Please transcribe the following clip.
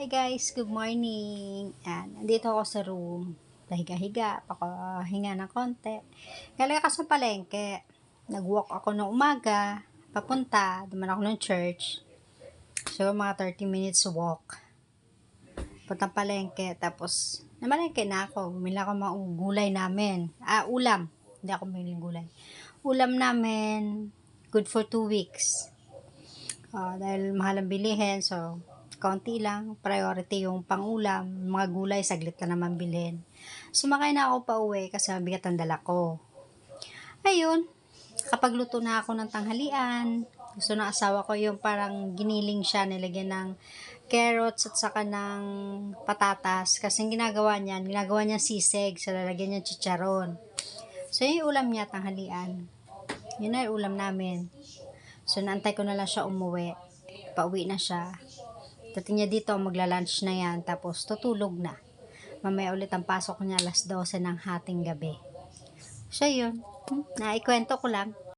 Hi guys, good morning. Yan, nandito ako sa room. Pahiga-higa, pahinga ng konti. Galing ako sa palengke. Nag-walk ako ng umaga, papunta, duman ako ng church. So, mga 30 minutes walk. Puntang palengke, tapos namalengke na ako. Bumili ako mga gulay namin. Ulam. Hindi ako bumili gulay. Ulam namin, good for 2 weeks. Dahil mahal ang bilihin, so kaunti lang, priority yung pangulam, mga gulay, saglit ka naman bilhin. Sumakay na ako pa uwi kasi mabigat ang dala ko. Ayun, kapag luto na ako ng tanghalian, gusto ng asawa ko yung parang giniling siya, nilagyan ng carrots at saka ng patatas. Kasi ginagawa niya sisig, so lalagyan niya chicharon. So yun yung ulam niya tanghalian. Yun na yung ulam namin. So naantay ko na lang siya umuwi. Pauwi na siya. Dating niya dito, magla-lunch na yan, tapos tutulog na. Mamaya ulit ang pasok niya 12:00 ng hating gabi. So yun, naikwento ko lang.